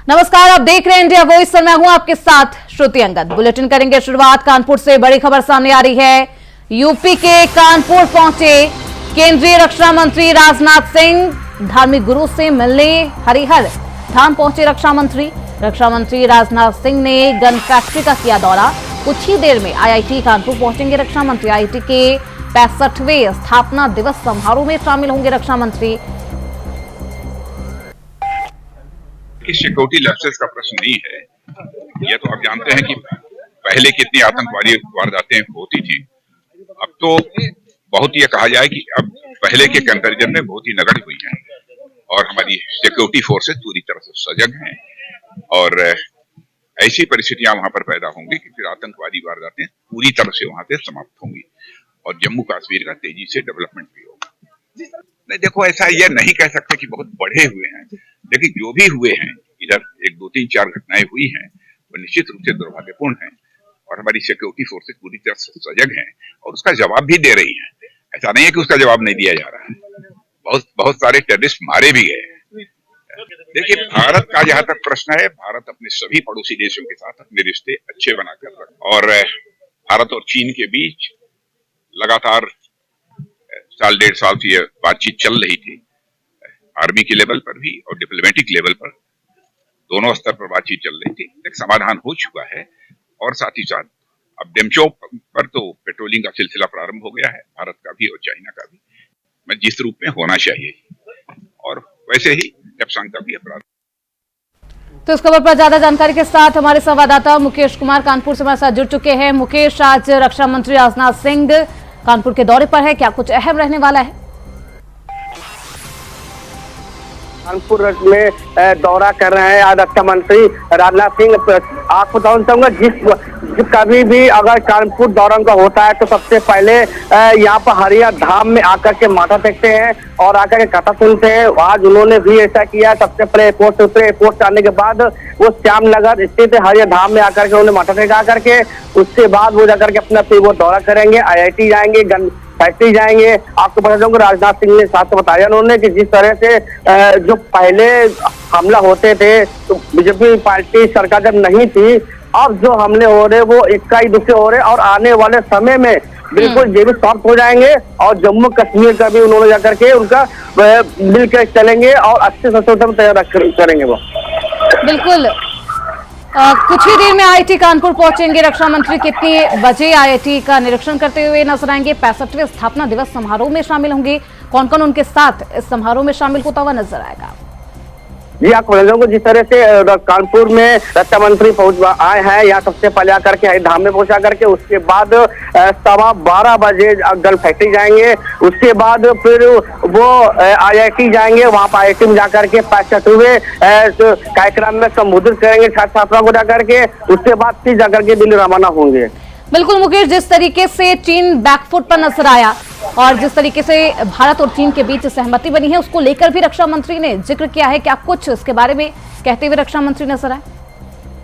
नमस्कार, आप देख रहे हैं इंडिया वॉइस और मैं हूं आपके साथ श्रुति अंगद। बुलेटिन करेंगे शुरुआत कानपुर से। बड़ी खबर सामने आ रही है। यूपी के कानपुर पहुंचे केंद्रीय रक्षा मंत्री राजनाथ सिंह। धार्मिक गुरु से मिलने हरिहर धाम पहुंचे रक्षा मंत्री राजनाथ सिंह ने गन फैक्ट्री का किया दौरा। कुछ ही देर में आईआईटी कानपुर पहुंचेंगे रक्षा मंत्री। आईआईटी के 65वें स्थापना दिवस समारोह में शामिल होंगे रक्षा मंत्री। सिक्योरिटी लैप्सेस का प्रश्न नहीं है। यह तो आप जानते हैं कि पहले कितनी आतंकवादी वारदातें होती थी। अब तो बहुत ये कहा जाए कि अब पहले के कंपैरिजन में बहुत ही नगण्य हुई हैं और हमारी सिक्योरिटी फोर्सेस पूरी तरह से सजग हैं और ऐसी परिस्थितियां वहां पर पैदा होंगी कि फिर आतंकवादी वारदातें पूरी तरह से वहां से समाप्त होंगी और जम्मू कश्मीर का तेजी से डेवलपमेंट भी होगा। नहीं, देखो, ऐसा यह नहीं कह सकते कि बहुत बढ़े हुए हैं, लेकिन जो भी हुए हैं, इधर 1, 2, 3, 4 घटनाएं हुई हैं, वो निश्चित रूप से दुर्भाग्यपूर्ण हैं और हमारी सिक्योरिटी फोर्सेस पूरी तरह से सजग हैं और उसका जवाब भी दे रही हैं। ऐसा नहीं है कि उसका जवाब नहीं दिया जा रहा है। बहुत सारे टेररिस्ट मारे भी गए हैं। देखिए, भारत का जहां तक प्रश्न है, भारत अपने सभी पड़ोसी देशों के साथ अपने रिश्ते अच्छे बनाकर रखा और भारत और चीन के बीच लगातार साल 1.5 साल से यह बातचीत चल रही थी। आर्मी के लेवल पर भी और डिप्लोमेटिक लेवल पर दोनों स्तर पर बातचीत चल रही थी। एक समाधान हो चुका है और साथ ही साथ अब डेमचोक पर तो पेट्रोलिंग का सिलसिला प्रारंभ हो गया है, भारत का भी और चाइना का भी, मैं जिस रूप में होना चाहिए और वैसे ही डेप्सांग का भी अपराध। तो इस खबर पर ज्यादा जानकारी के साथ हमारे संवाददाता मुकेश कुमार कानपुर से हमारे साथ जुड़ चुके हैं। मुकेश, आज रक्षा मंत्री राजनाथ सिंह कानपुर के दौरे पर है, क्या कुछ अहम रहने वाला है? कानपुर में दौरा कर रहे हैं आज रक्षा मंत्री राजनाथ सिंह। आपको बताना चाहूंगा, जिस कभी भी अगर कानपुर दौरा का होता है तो सबसे पहले यहाँ पर हरिहर धाम में आकर के माथा टेकते हैं और आकर के कथा सुनते हैं। आज उन्होंने भी ऐसा किया। सबसे पहले एयरपोर्ट से उतरे, एयरपोर्ट से आने के बाद वो श्यामनगर स्थित हरिहर धाम में आकर के उन्होंने माथा टेका करके उसके बाद वो जाकर के अपना फिर वो दौरा करेंगे। आईआईटी जाएंगे, गन फैक्ट्री जाएंगे। आपको पता चलूंगा, राजनाथ सिंह ने साथ बताया उन्होंने कि जिस तरह से जो पहले हमला होते थे तो बीजेपी पार्टी सरकार जब नहीं थी, अब जो हमले हो रहे वो इक्का दुक्के हो रहे और आने वाले समय में बिल्कुल ये भी समाप्त हो जाएंगे और जम्मू कश्मीर का भी उन्होंने जाकर के उनका मिलकर चलेंगे और अच्छे संशोधन तैयार करेंगे वो। बिल्कुल। कुछ ही देर में आईआईटी कानपुर पहुंचेंगे रक्षा मंत्री। कितनी बजे आईआईटी का निरीक्षण करते हुए नजर आएंगे? 65वें स्थापना दिवस समारोह में शामिल होंगे। कौन कौन उनके साथ इस समारोह में शामिल होता हुआ नजर आएगा? जी, आपको बता दूं जिस तरह से कानपुर में रक्षा मंत्री आए हैं, यहाँ सबसे पहले आकर के हरिहर धाम में पहुंचा करके उसके बाद 12:15 बजे गन फैक्ट्री जाएंगे। उसके बाद फिर वो आईआईटी जाएंगे। वहां पर आईआईटी में जाकर के 65वें कार्यक्रम में संबोधित करेंगे छात्र छात्राओं को जाकर के। उसके बाद फिर जाकर के दिल्ली रवाना होंगे। बिल्कुल मुकेश, जिस तरीके से चीन बैकफुट पर नजर आया और जिस तरीके से भारत और चीन के बीच सहमति बनी है, उसको लेकर भी रक्षा मंत्री ने जिक्र किया है। क्या कुछ इसके बारे में कहते हुए रक्षा मंत्री नजर आए?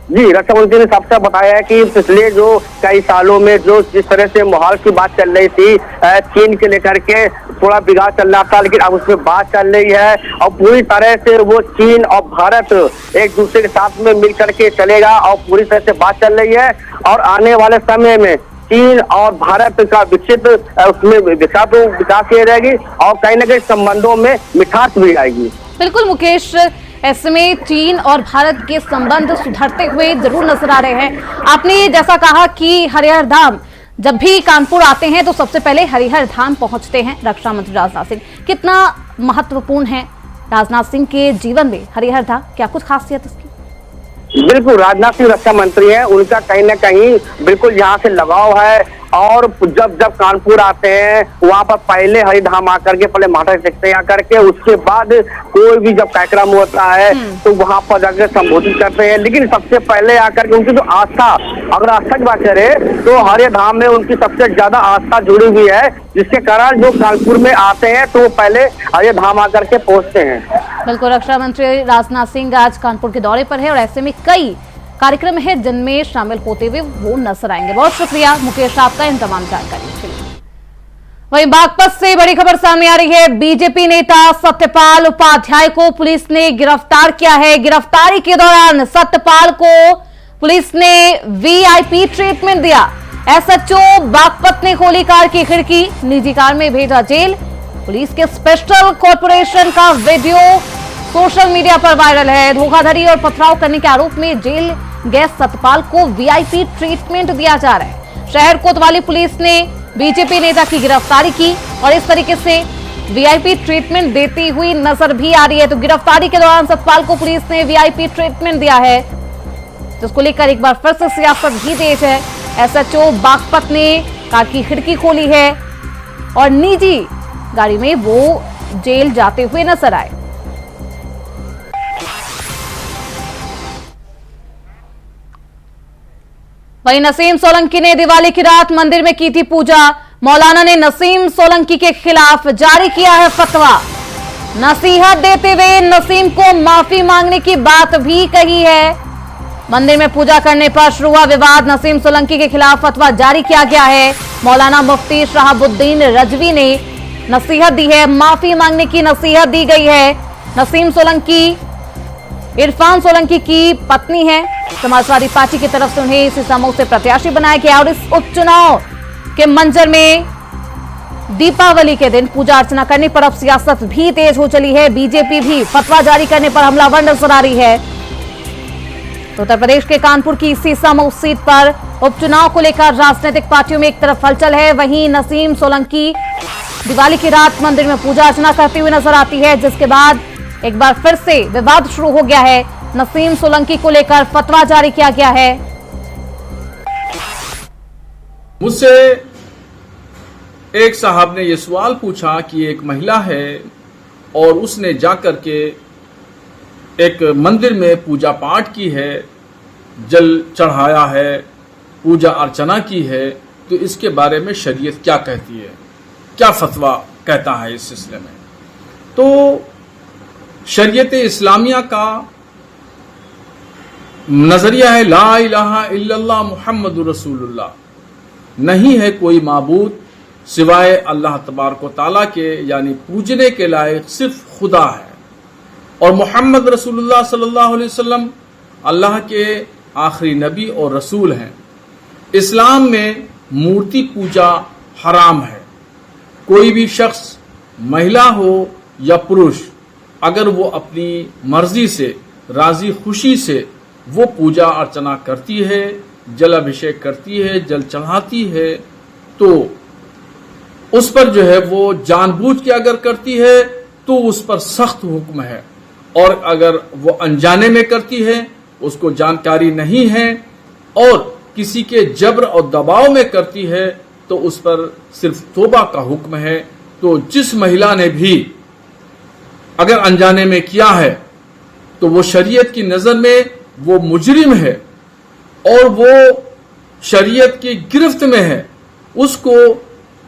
जी, रक्षा मंत्री ने साफ साफ बताया है कि पिछले जो कई सालों में जो जिस तरह से माहौल की बात चल रही थी, चीन के लेकर के थोड़ा बिगाड़ चल रहा था, लेकिन अब उसमें बात चल रही है और पूरी तरह से वो चीन और भारत एक दूसरे के साथ में मिल करके चलेगा और पूरी तरह से बात चल रही है और आने वाले समय में चीन और भारत का विकसित उसमें विकास किया जाएगी और कहीं ना कहीं संबंधों में मिठास भी आएगी। बिल्कुल मुकेश, ऐसे में चीन और भारत के संबंध सुधरते हुए जरूर नजर आ रहे हैं। आपने जैसा कहा कि हरिहर धाम, जब भी कानपुर आते हैं तो सबसे पहले हरिहर धाम पहुंचते हैं रक्षा मंत्री राजनाथ सिंह। कितना महत्वपूर्ण है राजनाथ सिंह के जीवन में हरिहर धाम? क्या कुछ खासियत इसकी? बिल्कुल, राजनाथ सिंह रक्षा मंत्री हैं, उनका कहीं ना कहीं बिल्कुल यहाँ से लगाव है और जब कानपुर आते हैं वहां पर पहले हरिहर धाम आकर के पहले माथा टेकते हैं आकर के। उसके बाद कोई भी जब कार्यक्रम होता है तो वहां पर जाकर संबोधित करते हैं। लेकिन सबसे पहले आकर के उनकी जो आस्था, अगर आस्था की बात करें तो हरिहर धाम में उनकी सबसे ज्यादा आस्था जुड़ी हुई है, जिसके कारण जो कानपुर में आते हैं तो वो पहले हरिहर धाम आकर के पहुंचते हैं। बिल्कुल, रक्षा मंत्री राजनाथ सिंह आज कानपुर के दौरे पर है और ऐसे में कई कार्यक्रम है जिनमें शामिल होते हुए वो नजर आएंगे। बहुत शुक्रिया मुकेश आपका इन तमाम जानकारी के लिए। वहीं बागपत से बड़ी खबर सामने आ रही है। बीजेपी नेता सत्यपाल उपाध्याय को पुलिस ने गिरफ्तार किया है। गिरफ्तारी के दौरान सत्यपाल को पुलिस ने वीआईपी ट्रीटमेंट दिया। एसएचओ बागपत ने खोली कार की खिड़की, निजी कार में भेजा जेल। पुलिस के स्पेशल कॉर्पोरेशन का वीडियो सोशल मीडिया पर वायरल है। धोखाधड़ी और पथराव करने के आरोप में जेल गए सत्यपाल को वीआईपी ट्रीटमेंट दिया जा रहा है। शहर कोतवाली पुलिस ने बीजेपी नेता की गिरफ्तारी की और इस तरीके से वीआईपी ट्रीटमेंट देती हुई नजर भी आ रही है। तो गिरफ्तारी के दौरान सत्यपाल को पुलिस ने वीआईपी ट्रीटमेंट दिया है, जिसको लेकर एक बार फिर से सियासत भी तेज है। एसएचओ बागपत ने कार की खिड़की खोली है और निजी गाड़ी में वो जेल जाते हुए नजर आए। वहीं नसीम सोलंकी ने दिवाली की रात मंदिर में की थी पूजा। मौलाना ने नसीम सोलंकी के खिलाफ जारी किया है फतवा। नसीहत देते हुए नसीम को माफी मांगने की बात भी कही है। मंदिर में पूजा करने पर शुरू हुआ विवाद। नसीम सोलंकी के खिलाफ फतवा जारी किया गया है। मौलाना मुफ्ती शहाबुद्दीन रजवी ने नसीहत दी है, माफी मांगने की नसीहत दी गई है। नसीम सोलंकी इरफान सोलंकी की पत्नी है। समाजवादी पार्टी की तरफ से उन्हें इसी समूह से प्रत्याशी बनाया गया और इस उपचुनाव के मंजर में दीपावली के दिन पूजा अर्चना करने पर अब सियासत भी तेज हो चली है। बीजेपी भी फतवा जारी करने पर हमलावर नजर आ रही है। तो उत्तर प्रदेश के कानपुर की सीसामऊ सीट पर उपचुनाव को लेकर राजनीतिक पार्टियों में एक तरफ हलचल है, वहीं नसीम सोलंकी दिवाली की रात मंदिर में पूजा अर्चना करती हुई नजर आती है, जिसके बाद एक बार फिर से विवाद शुरू हो गया है। नसीम सोलंकी को लेकर फतवा जारी किया गया है। मुझसे एक साहब ने यह सवाल पूछा कि एक महिला है और उसने जाकर के एक मंदिर में पूजा पाठ की है, जल चढ़ाया है, पूजा अर्चना की है, तो इसके बारे में शरीयत क्या कहती है, क्या फतवा कहता है इस सिलसिले में। तो शरीयत इस्लामिया का नजरिया है ला इलाहा इल्लल्लाह मुहम्मदुर रसूलुल्लाह, नहीं है कोई माबूद सिवाय अल्लाह तबारक व तआला के, यानी पूजने के लायक सिर्फ खुदा है, और मोहम्मद रसूलुल्लाह सल्लल्लाहु अलैहि वसल्लम अल्लाह के आखिरी नबी और रसूल हैं। इस्लाम में मूर्ति पूजा हराम है। कोई भी शख्स, महिला हो या पुरुष, अगर वो अपनी मर्जी से, राजी खुशी से वो पूजा अर्चना करती है, जल अभिषेक करती है, जल चढ़ाती है, तो उस पर जो है वो जानबूझ के अगर करती है तो उस पर सख्त हुक्म है, और अगर वो अनजाने में करती है, उसको जानकारी नहीं है और किसी के जबर और दबाव में करती है, तो उस पर सिर्फ तौबा का हुक्म है। तो जिस महिला ने भी अगर अनजाने में किया है तो वो शरीयत की नजर में वो मुजरिम है और वो शरीयत की गिरफ्त में है। उसको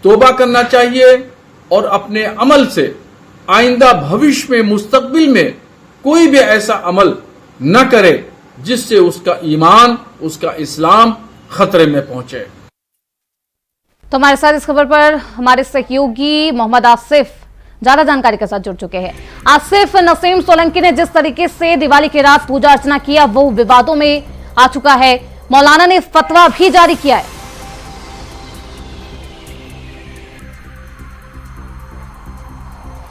तौबा करना चाहिए और अपने अमल से आइंदा भविष्य में, मुस्तकबिल में कोई भी ऐसा अमल न करे जिससे उसका ईमान, उसका इस्लाम खतरे में पहुंचे। तो हमारे साथ इस खबर पर हमारे सहयोगी मोहम्मद आसिफ ज्यादा जानकारी के साथ जुड़ चुके हैं। आसिफ, नसीम सोलंकी ने जिस तरीके से दिवाली की रात पूजा अर्चना किया वो विवादों में आ चुका है। मौलाना ने फतवा भी जारी किया है।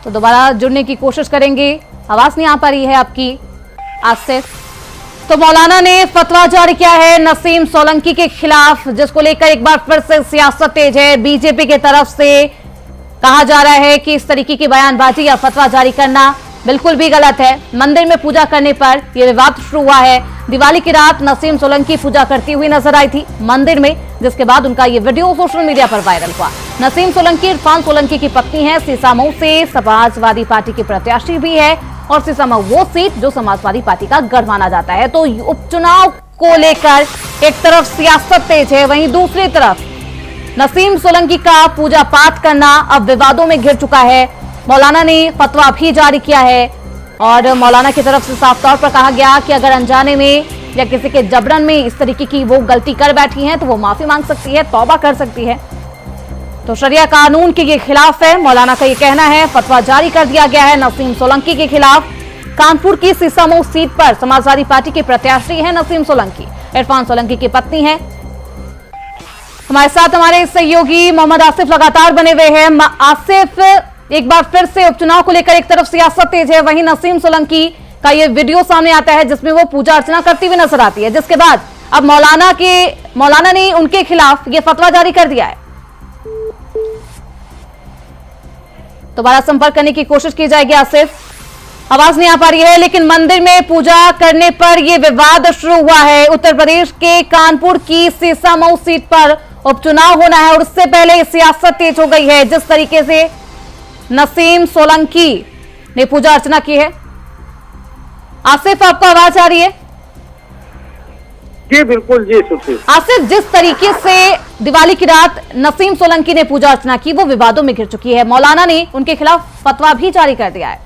तो दोबारा जुड़ने की कोशिश करेंगे, आवाज नहीं आ पा रही है आपकी आसिफ। तो मौलाना ने फतवा जारी किया है नसीम सोलंकी के खिलाफ, जिसको लेकर एक बार फिर से सियासत तेज है। बीजेपी की तरफ से कहा जा रहा है कि इस तरीके की बयानबाजी या फतवा जारी करना बिल्कुल भी गलत है। मंदिर में पूजा करने पर यह विवाद शुरू हुआ है। दिवाली की रात नसीम सोलंकी पूजा करती हुई नजर आई थी मंदिर में, जिसके बाद उनका ये वीडियो सोशल मीडिया पर वायरल हुआ। नसीम सोलंकी इरफान सोलंकी की पत्नी है, सीसामऊ से समाजवादी पार्टी की प्रत्याशी भी है और सीसामऊ वो सीट जो समाजवादी पार्टी का गढ़ माना जाता है। तो उपचुनाव को लेकर एक तरफ सियासत तेज है, वहीं दूसरी तरफ नसीम सोलंकी का पूजा पाठ करना अब विवादों में घिर चुका है। मौलाना ने फतवा भी जारी किया है और मौलाना की तरफ से साफ तौर पर कहा गया कि अगर अनजाने में या किसी के जबरन में इस तरीके की वो गलती कर बैठी हैं तो वो माफी मांग सकती है, तौबा कर सकती है। तो शरिया कानून के ये खिलाफ है, मौलाना का ये कहना है। फतवा जारी कर दिया गया है नसीम सोलंकी के खिलाफ। कानपुर की सीसामऊ सीट पर समाजवादी पार्टी के प्रत्याशी हैं नसीम सोलंकी, इरफान सोलंकी की पत्नी है। हमारे साथ हमारे सहयोगी मोहम्मद आसिफ लगातार बने हुए हैं। आसिफ, एक बार फिर से उपचुनाव को लेकर एक तरफ सियासत तेज है, वहीं नसीम सोलंकी का ये वीडियो सामने आता है जिसमें वो पूजा अर्चना करती हुई नजर आती है, जिसके बाद अब मौलाना ने उनके खिलाफ ये फतवा जारी कर दिया है। दोबारा संपर्क करने की कोशिश की जाएगी आसिफ, आवाज नहीं आ पा रही है। लेकिन मंदिर में पूजा करने पर यह विवाद शुरू हुआ है। उत्तर प्रदेश के कानपुर की सीसामऊ सीट पर उपचुनाव होना है और उससे पहले सियासत तेज हो गई है। जिस तरीके से नसीम सोलंकी ने पूजा अर्चना की है। आसिफ, आपको आवाज आ रही है? जी बिल्कुल जी सुखी। आसिफ, जिस तरीके से दिवाली की रात नसीम सोलंकी ने पूजा अर्चना की वो विवादों में घिर चुकी है। मौलाना ने उनके खिलाफ फतवा भी जारी कर दिया है।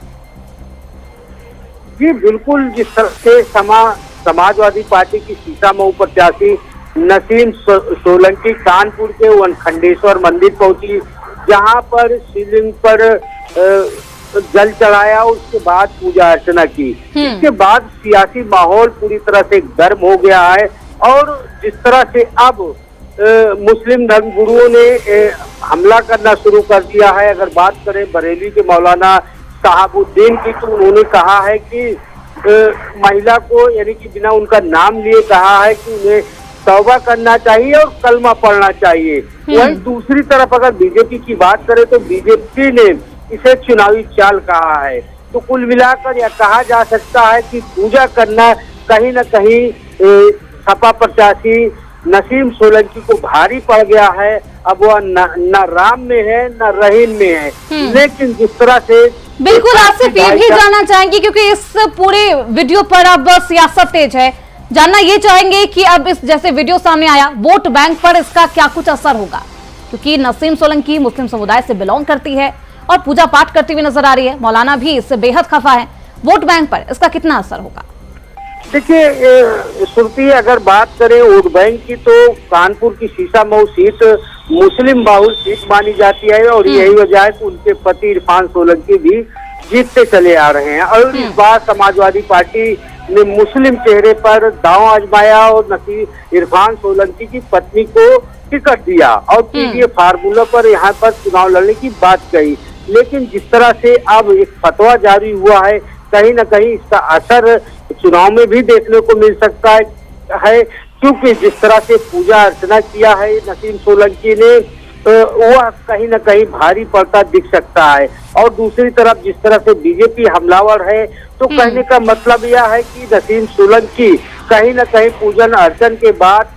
जी बिल्कुल, जिस तरह से समाजवादी पार्टी की सीसामऊ प्रत्याशी नसीम सोलंकी कानपुर के वनखंडेश्वर मंदिर पहुंची, जहां पर शिवलिंग पर जल चढ़ाया, उसके बाद पूजा अर्चना की। इसके बाद सियासी माहौल पूरी तरह से गर्म हो गया है और जिस तरह से अब मुस्लिम धर्मगुरुओं ने हमला करना शुरू कर दिया है। अगर बात करें बरेली के मौलाना शहाबुद्दीन की, तो उन्होंने कहा है कि महिला को, यानी कि बिना उनका नाम लिए कहा है कि उन्हें तौबा करना चाहिए और कलमा पढ़ना चाहिए। वहीं दूसरी तरफ अगर बीजेपी की बात करें तो बीजेपी ने इसे चुनावी चाल कहा है। तो कुल मिलाकर यह कहा जा सकता है कि पूजा करना कहीं न कहीं सपा प्रत्याशी नसीम सोलंकी को भारी पड़ गया है। अब वह न राम में है न रहीम में है। लेकिन जिस तरह से बिल्कुल आसिफ, ये भी जानना चाहेंगे क्योंकि इस पूरे वीडियो पर अब सियासत तेज है, जानना ये चाहेंगे कि अब इस जैसे वीडियो सामने आया, वोट बैंक पर इसका क्या कुछ असर होगा? क्योंकि नसीम सोलंकी मुस्लिम समुदाय से बिलोंग करती है और पूजा पाठ करती हुई नजर आ रही है। मौलाना भी इससे बेहद खफा है। वोट बैंक पर इसका कितना असर होगा? देखिए सुरती, अगर बात करें वोट बैंक की तो कानपुर की सीसामऊ सीट मुस्लिम बाहुल सीट मानी जाती है और यही वजह है कि उनके पति इरफान सोलंकी भी जीतते चले आ रहे हैं। और इस बार समाजवादी पार्टी ने मुस्लिम चेहरे पर दांव आजमाया और इरफान सोलंकी की पत्नी को टिकट दिया और पीडीए फार्मूला पर यहाँ पर चुनाव लड़ने की बात कही। लेकिन जिस तरह से अब एक फतवा जारी हुआ है, कहीं न कहीं इसका असर चुनाव में भी देखने को मिल सकता है क्योंकि जिस तरह से पूजा अर्चना किया है नसीम सोलंकी ने, वह कहीं न कहीं भारी पड़ता दिख सकता है। और दूसरी तरफ जिस तरह से बीजेपी हमलावर है, तो कहने का मतलब यह है कि नसीम सोलंकी कहीं न कहीं पूजन अर्चन के बाद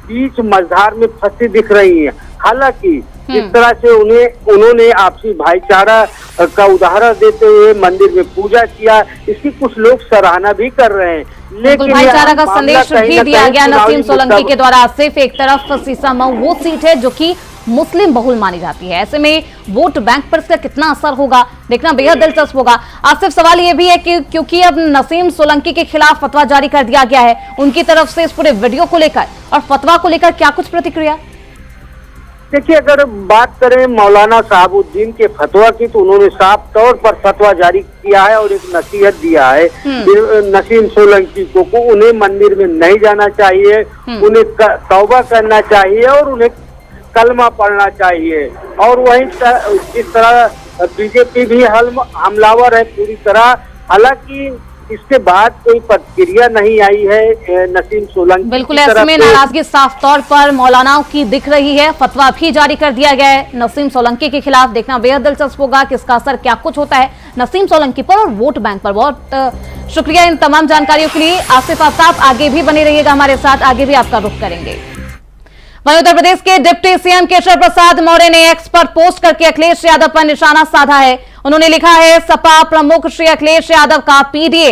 बीच मझधार में फंसी दिख रही है। हालांकि जिस तरह से उन्होंने आपसी भाईचारा का उदाहरण देते हुए मंदिर में पूजा किया, इसकी कुछ लोग सराहना भी कर रहे हैं। लेकिन भाईचारा का संदेश भी दिया गया नसीम सोलंकी के द्वारा। सिर्फ एक तरफ सीसामऊ वो सीट है जो कि मुस्लिम बहुल मानी जाती है, ऐसे में वोट बैंक पर इसका कितना असर होगा देखना बेहद दिलचस्प होगा। आसिफ, सवाल ये भी है कि क्योंकि अब नसीम सोलंकी के खिलाफ फतवा जारी कर दिया गया है, उनकी तरफ से इस पूरे वीडियो को लेकर और फतवा को लेकर क्या कुछ प्रतिक्रिया? देखिए, अगर बात करें मौलाना शहाबुद्दीन के फतवा की, तो उन्होंने साफ तौर पर फतवा जारी किया है और एक नसीहत दिया है नसीम सोलंकी को उन्हें मंदिर में नहीं जाना चाहिए, उन्हें तौबा करना चाहिए और उन्हें कलमा पढ़ना चाहिए। और वहीं जिस तरह बीजेपी भी हमलावर है पूरी तरह, हालांकि इसके बाद कोई प्रतिक्रिया नहीं आई है नसीम सोलंकी। बिल्कुल, ऐसे में नाराजगी साफ तौर पर मौलानाओं की दिख रही है। फतवा भी जारी कर दिया गया है नसीम सोलंकी के खिलाफ। देखना बेहद दिलचस्प होगा कि इसका असर क्या कुछ होता है नसीम सोलंकी पर और वोट बैंक पर। बहुत शुक्रिया इन तमाम जानकारियों के लिए। आसिफ आफ्ताब, आगे भी बने रहिएगा हमारे साथ, आगे भी आपका रुख करेंगे। वहीं उत्तर प्रदेश के डिप्टी सीएम केशव प्रसाद मौर्य ने एक्स पर पोस्ट करके अखिलेश यादव पर निशाना साधा है। उन्होंने लिखा है, सपा प्रमुख श्री अखिलेश यादव का पीडीए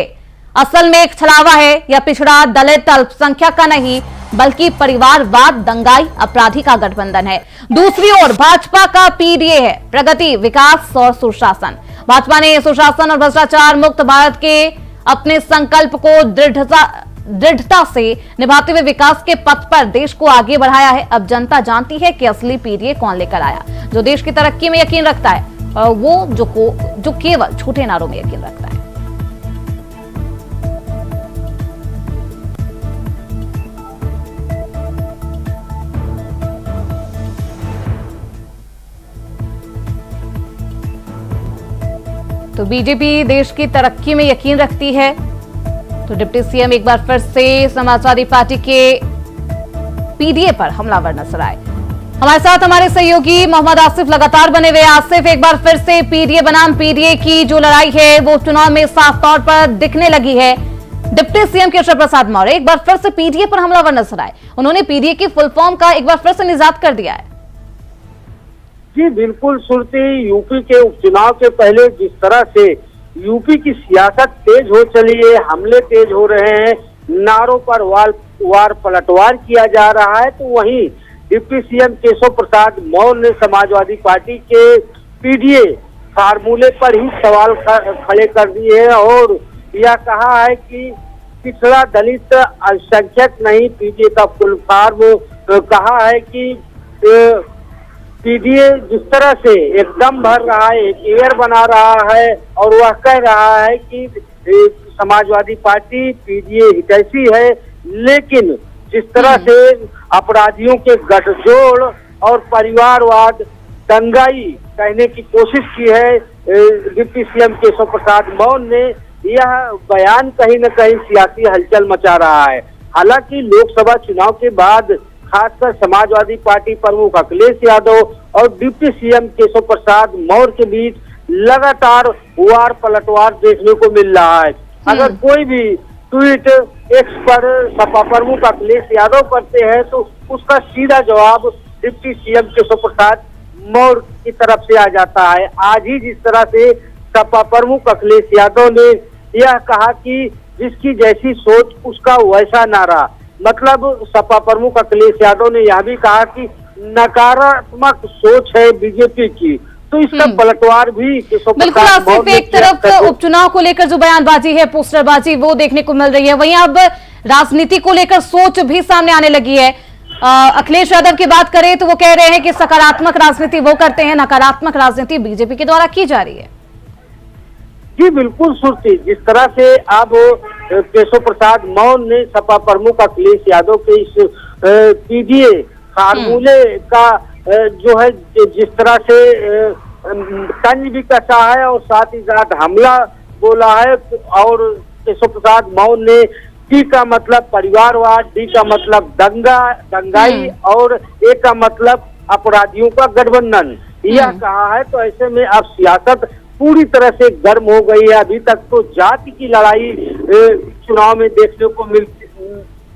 असल में एक छलावा है। यह पिछड़ा दलित अल्पसंख्यक का नहीं बल्कि परिवारवाद, दंगाई, अपराधी का गठबंधन है। दूसरी ओर भाजपा का पीडीए है प्रगति, विकास और सुशासन। भाजपा ने सुशासन और भ्रष्टाचार मुक्त भारत के अपने संकल्प को दृढ़ता से निभाते हुए विकास के पथ पर देश को आगे बढ़ाया है। अब जनता जानती है कि असली पीडीए कौन लेकर आया, जो देश की तरक्की में यकीन रखता है और वो जो केवल झूठे नारों में यकीन रखता है। तो बीजेपी देश की तरक्की में यकीन रखती है, तो डिप्टी सीएम एक बार फिर से समाजवादी पार्टी के पीडीए पर हमलावर नजर आए। हमारे साथ हमारे सहयोगी मोहम्मद आसिफ लगातार बने हुए। आसिफ, एक बार फिर से पीडीए बनाम पीडीए की जो लड़ाई है वो चुनाव में साफ तौर पर दिखने लगी है। डिप्टी सीएम केशव प्रसाद मौर्य एक बार फिर से पीडीए पर हमलावर नजर आए। उन्होंने पीडीए की फुल फॉर्म का एक बार फिर से निजात कर दिया है। जी बिल्कुल सुरती, यूपी के उपचुनाव के पहले जिस तरह से यूपी की सियासत तेज हो चली है, हमले तेज हो रहे हैं, नारों पर वार पलटवार किया जा रहा है, तो वहीं डिप्टी सीएम केशव प्रसाद मौर्य ने समाजवादी पार्टी के पीडीए फार्मूले पर ही सवाल खड़े कर दिए हैं और यह कहा है कि पिछड़ा दलित अल्पसंख्यक नहीं, पीडीए का फुल फॉर्म कहा है कि पीडीए जिस तरह से एकदम भर रहा है, एक एयर बना रहा है और वह कह रहा है कि समाजवादी पार्टी पीडीए हितैषी है, लेकिन जिस तरह से अपराधियों के गठजोड़ और परिवारवाद दंगाई कहने की कोशिश की है डिप्टी सीएम केशव प्रसाद मौर्य ने, यह बयान कहीं न कहीं सियासी हलचल मचा रहा है। हालांकि लोकसभा चुनाव के बाद खासकर समाजवादी पार्टी प्रमुख अखिलेश यादव और डिप्टी सीएम केशव प्रसाद मौर्य के बीच लगातार वार पलटवार देखने को मिल रहा है। अगर कोई भी ट्वीट एक्स पर सपा प्रमुख अखिलेश यादव करते हैं तो उसका सीधा जवाब डिप्टी सीएम केशव प्रसाद मौर्य की तरफ से आ जाता है। आज ही जिस तरह से सपा प्रमुख अखिलेश यादव ने यह कहा कि जिसकी जैसी सोच उसका वैसा नारा, मतलब सपा प्रमुख अखिलेश यादव ने यह भी कहा कि नकारात्मक सोच है बीजेपी की, तो इसका पलटवार भी बिल्कुल। आसिफ, एक तरफ उपचुनाव को लेकर जो बयानबाजी है, पोस्टरबाजी, वो देखने को मिल रही है, वहीं अब राजनीति को लेकर सोच भी सामने आने लगी है। अखिलेश यादव की बात करें तो वो कह रहे हैं कि सकारात्मक राजनीति वो करते हैं, नकारात्मक राजनीति बीजेपी के द्वारा की जा रही है। जी बिल्कुल सुरती, जिस तरह से अब केशव प्रसाद मौर्य ने सपा प्रमुख अखिलेश यादव के इस पीडीए फार्मूले का जो है जिस तरह से तंज भी कसा है और साथ ही साथ हमला बोला है, और केशव प्रसाद मौर्य ने टी का मतलब परिवारवाद, डी का मतलब दंगाई और ए का मतलब अपराधियों का गठबंधन यह कहा है। तो ऐसे में अब सियासत पूरी तरह से गर्म हो गई है। अभी तक तो जाति की लड़ाई चुनाव में देखने को मिलती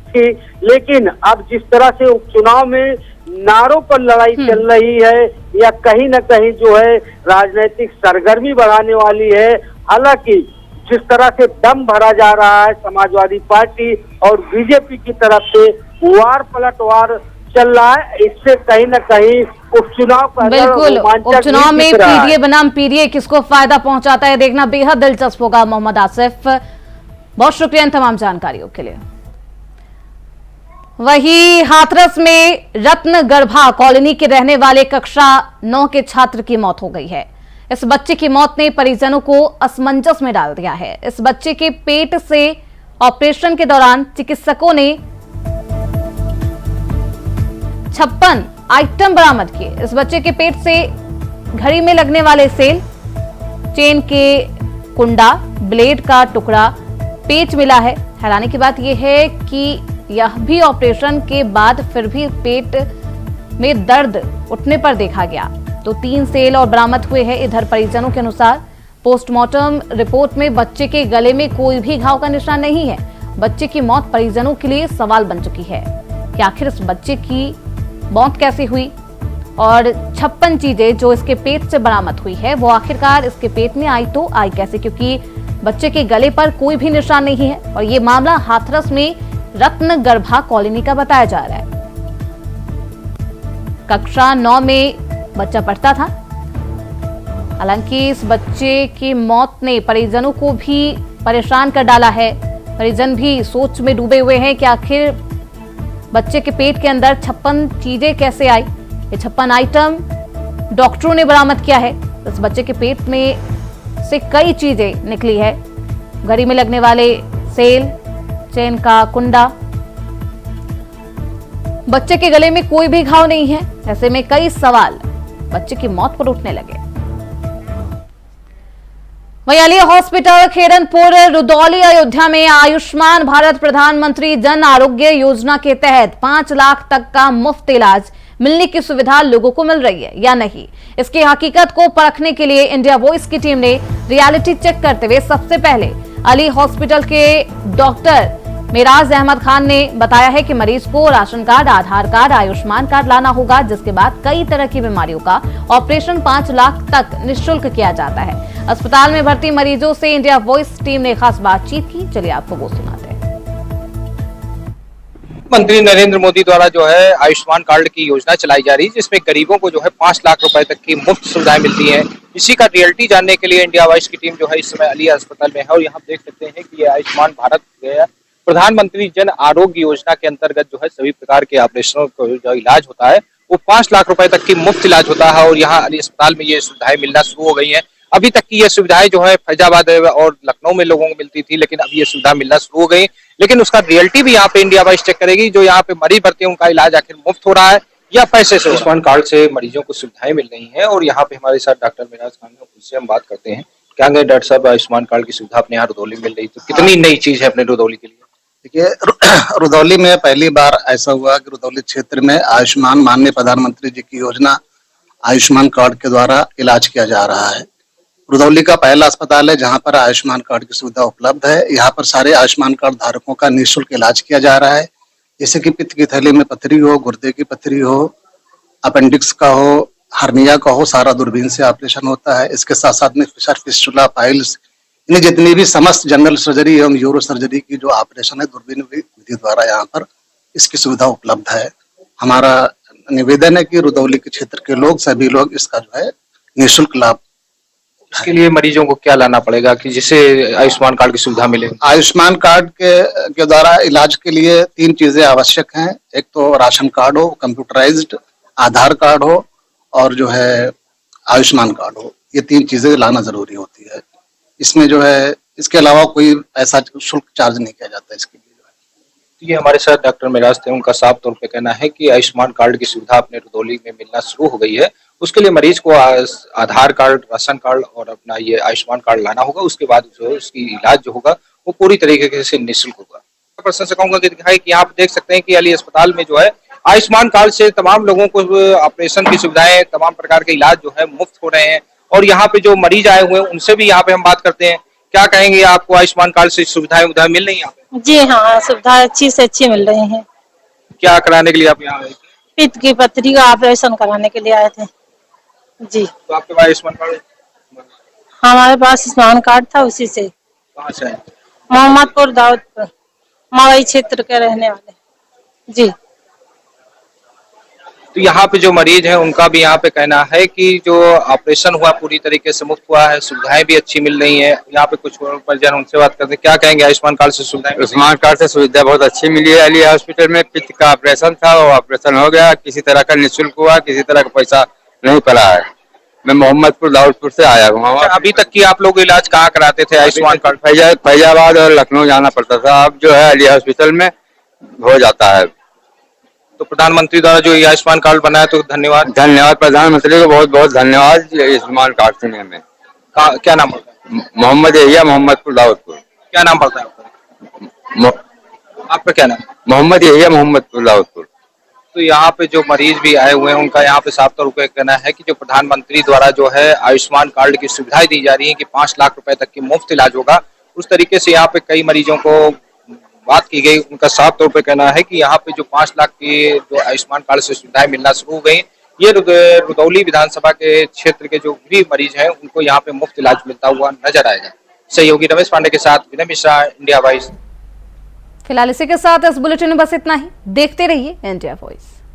थी, लेकिन अब जिस तरह से उपचुनाव में नारों पर लड़ाई चल रही है, या कहीं न कहीं जो है राजनीतिक सरगर्मी बढ़ाने वाली है। हालांकि जिस तरह से दम भरा जा रहा है समाजवादी पार्टी और बीजेपी की तरफ से वार पलटवार चल रहा है, इससे कहीं न कहीं उपचुनाव का बिल्कुल उपचुनाव में पीडीए बनाम पीडीए किसको फायदा पहुंचाता है देखना बेहद दिलचस्प होगा। मोहम्मद आसिफ, बहुत शुक्रिया इन तमाम जानकारियों के लिए। वही हाथरस में रत्न गर्भा कॉलोनी के रहने वाले कक्षा 9 के छात्र की मौत हो गई है। इस बच्चे की मौत ने परिजनों को असमंजस में डाल दिया है। इस बच्चे के पेट से ऑपरेशन के दौरान चिकित्सकों ने 56 आइटम बरामद किए। इस बच्चे के पेट से घड़ी में लगने वाले सेल, चेन के कुंडा, ब्लेड का टुकड़ा, पेच मिला है। हैरानी की बात यह है कि यह भी ऑपरेशन के बाद फिर भी पेट में दर्द उठने पर देखा गया। तो 3 सेल और बरामद हुए हैं। इधर परिजनों के अनुसार पोस्टमार्टम रिपोर्ट में बच्चे के गले में कोई भी घाव का निशान नहीं है। बच्चे की मौत परिजनों के लिए सवाल बन चुकी है कि आखिर इस बच्चे की मौत कैसे हुई और 56 चीजें जो इसके पेट से बरामद हुई है वो आखिरकार इसके पेट में आई तो आई कैसे, क्योंकि बच्चे के गले पर कोई भी निशान नहीं है। और ये मामला हाथरस में रत्न गर्भा कॉलोनी का बताया जा रहा है। कक्षा 9 में बच्चा पढ़ता था। हालांकि इस बच्चे की मौत ने परिजनों को भी परेशान कर डाला है। परिजन भी सोच में डूबे हुए हैं कि आखिर बच्चे के पेट के अंदर 56 चीजें कैसे आई। ये 56 आइटम डॉक्टरों ने बरामद किया है। इस बच्चे के पेट में से कई चीजें निकली है। घड़ी में लगने वाले सेल, चेन का कुंडा। बच्चे के गले में कोई भी घाव नहीं है। ऐसे में कई सवाल बच्चे की मौत पर उठने लगे। वहीं अली हॉस्पिटल, खेरनपुर, रुदौली, अयोध्या में आयुष्मान भारत प्रधानमंत्री जन आरोग्य योजना के तहत 5 लाख तक का मुफ्त इलाज मिलने की सुविधा लोगों को मिल रही है या नहीं, इसकी हकीकत को परखने के लिए इंडिया वॉइस की टीम ने रियलिटी चेक करते हुए सबसे पहले अली हॉस्पिटल के डॉक्टर मेराज अहमद खान ने बताया है कि मरीज को राशन कार्ड, आधार कार्ड, आयुष्मान कार्ड लाना होगा, जिसके बाद कई तरह की बीमारियों का ऑपरेशन 5 लाख तक निःशुल्क किया जाता है। अस्पताल में भर्ती मरीजों से इंडिया वॉइस टीम ने खास बातचीत की। चलिए आपको वो सुनाते हैं। मंत्री नरेंद्र मोदी द्वारा जो है आयुष्मान कार्ड की योजना चलाई जा रही है, जिसमें गरीबों को जो है 5 लाख रुपए तक की मुफ्त सुविधाएं मिलती हैं। इसी का रियलिटी जानने के लिए इंडिया वॉइस की टीम जो है इस समय अली अस्पताल में है और यहाँ देख सकते हैं कि ये आयुष्मान भारत प्रधानमंत्री जन आरोग्य योजना के अंतर्गत जो है सभी प्रकार के ऑपरेशनों का जो इलाज होता है वो 5 लाख रुपए तक की मुफ्त इलाज होता है और यहाँ अली अस्पताल में ये सुविधाएं मिलना शुरू हो गई हैं। अभी तक की ये सुविधाएं जो है फैजाबाद और लखनऊ में लोगों को मिलती थी, लेकिन अब ये सुविधा मिलना शुरू हो गई। लेकिन उसका रियलिटी भी यहाँ पे इंडिया वाइज चेक करेगी। जो यहाँ पे मरीज भर्ती है उनका इलाज आखिर मुफ्त हो रहा है या पैसे से। आयुष्मान कार्ड से मरीजों को सुविधाएं मिल रही हैं और यहाँ पे हमारे साथ डॉक्टर मेराज खान है, उनसे हम बात करते हैं। क्या कहें डॉक्टर साहब, आयुष्मान कार्ड की सुविधा अपने यहाँ रुदौली में मिल रही, तो कितनी नई चीज है अपने रुदौली के लिए? देखिए, रुदौली में पहली बार ऐसा हुआ कि रुदौली क्षेत्र में आयुष्मान माननीय प्रधानमंत्री जी की योजना आयुष्मान कार्ड के द्वारा इलाज किया जा रहा है। रुदौली का पहला अस्पताल है जहां पर आयुष्मान कार्ड की सुविधा उपलब्ध है। यहाँ पर सारे आयुष्मान कार्ड धारकों का निःशुल्क इलाज किया जा रहा है, जैसे कि पित्त की थैली में पथरी हो, गुर्दे की पथरी हो, अपेंडिक्स का हो, हर्निया का हो, सारा दूरबीन से ऑपरेशन होता है। इसके साथ साथ में फिशर, फिस्टुला, पाइल्स, इन्हें जितनी भी समस्त जनरल सर्जरी एवं यूरो सर्जरी की जो ऑपरेशन है दूरबीन विधि द्वारा यहाँ पर इसकी सुविधा उपलब्ध है। हमारा निवेदन है कि रुदौली के क्षेत्र के लोग, सभी लोग इसका जो है निःशुल्क लाभ। इसके लिए मरीजों को क्या लाना पड़ेगा कि जिससे आयुष्मान कार्ड की सुविधा मिले? आयुष्मान कार्ड के द्वारा इलाज के लिए 3 चीजें आवश्यक हैं। एक तो राशन कार्ड हो, कंप्यूटराइज्ड आधार कार्ड हो और जो है आयुष्मान कार्ड हो। ये 3 चीजें लाना जरूरी होती है। इसमें जो है इसके अलावा कोई ऐसा शुल्क चार्ज नहीं किया जाता इसके लिए। ये हमारे साथ डॉक्टर मेराज थे, उनका साफ तौर पे कहना है कि आयुष्मान कार्ड की सुविधा अपने रुदौली में मिलना शुरू हो गई है। उसके लिए मरीज को आधार कार्ड, राशन कार्ड और अपना ये आयुष्मान कार्ड लाना होगा। उसके बाद जो है उसकी इलाज जो होगा वो पूरी तरीके से निःशुल्क होगा। पर्सन से कहूंगा कि यहाँ पे देख सकते हैं कि अली अस्पताल में जो है आयुष्मान कार्ड से तमाम लोगों को ऑपरेशन की सुविधाएं, तमाम प्रकार के इलाज जो है मुफ्त हो रहे हैं। और यहाँ पे जो मरीज आए हुए हैं उनसे भी यहाँ पे हम बात करते हैं। क्या कहेंगे, आपको आयुष्मान कार्ड से सुविधाएं मिल रही है? जी हाँ, सुविधा अच्छी से अच्छी मिल रही है। क्या कराने के लिए आप यहाँ आए थे? पित्त की पथरी का ऑपरेशन कराने के लिए आए थे जी। तो आपके पास आयुष्मान कार्ड? हमारे पास आयुष्मान कार्ड था, उसी से। कहाँ से है? मोहम्मदपुर, दाऊदपुर, मवई क्षेत्र के रहने वाले जी। तो यहाँ पे जो मरीज हैं उनका भी यहाँ पे कहना है कि जो ऑपरेशन हुआ पूरी तरीके से मुफ्त हुआ है, सुविधाएं भी अच्छी मिल रही हैं। यहाँ पे कुछ परिजन, उनसे बात करते हैं। क्या कहेंगे, आयुष्मान कार्ड से सुविधाएं? आयुष्मान कार्ड से सुविधा बहुत अच्छी मिली है। अली हॉस्पिटल में पित्त का ऑपरेशन था, वो ऑपरेशन हो गया, किसी तरह का निःशुल्क हुआ, किसी तरह का पैसा नहीं पड़ा है। मैं मोहम्मदपुर, दाऊदपुर से आया हूँ। अभी तक की आप लोग इलाज कहाँ कराते थे आयुष्मान कार्ड? फैजाबाद और लखनऊ जाना पड़ता था, अब जो है अली हॉस्पिटल में हो जाता है। तो प्रधानमंत्री द्वारा जो ये आयुष्मान कार्ड बनाया, तो धन्यवाद प्रधानमंत्री को बहुत बहुत धन्यवाद आयुष्मान कार्ड देने में। क्या नाम पड़ता है? मोहम्मद एहिया, मोहम्मदपुर, दाऊदपुर। क्या नाम पड़ता है आपका? क्या नाम? मोहम्मद एहिया, मोहम्मदपुर, दाऊदपुर। तो यहाँ पे जो मरीज भी आए हुए हैं उनका यहाँ पे साफ तौर पर कहना है कि जो प्रधानमंत्री द्वारा जो है आयुष्मान कार्ड की सुविधाएं दी जा रही है कि 5 लाख रुपए तक की मुफ्त इलाज होगा, उस तरीके से यहाँ पे कई मरीजों को बात की गई। उनका साफ तौर पे कहना है कि यहाँ पे जो 5 लाख की जो आयुष्मान कार्ड से सुविधाएं मिलना शुरू हो गई, ये रुदौली विधानसभा के क्षेत्र के जो भी मरीज हैं उनको यहाँ पे मुफ्त इलाज मिलता हुआ नजर आएगा। सहयोगी रमेश पांडे के साथ विनय मिश्रा, इंडिया वॉइस। फिलहाल इसी के साथ इस बुलेटिन में बस इतना ही। देखते रहिए इंडिया वॉइस।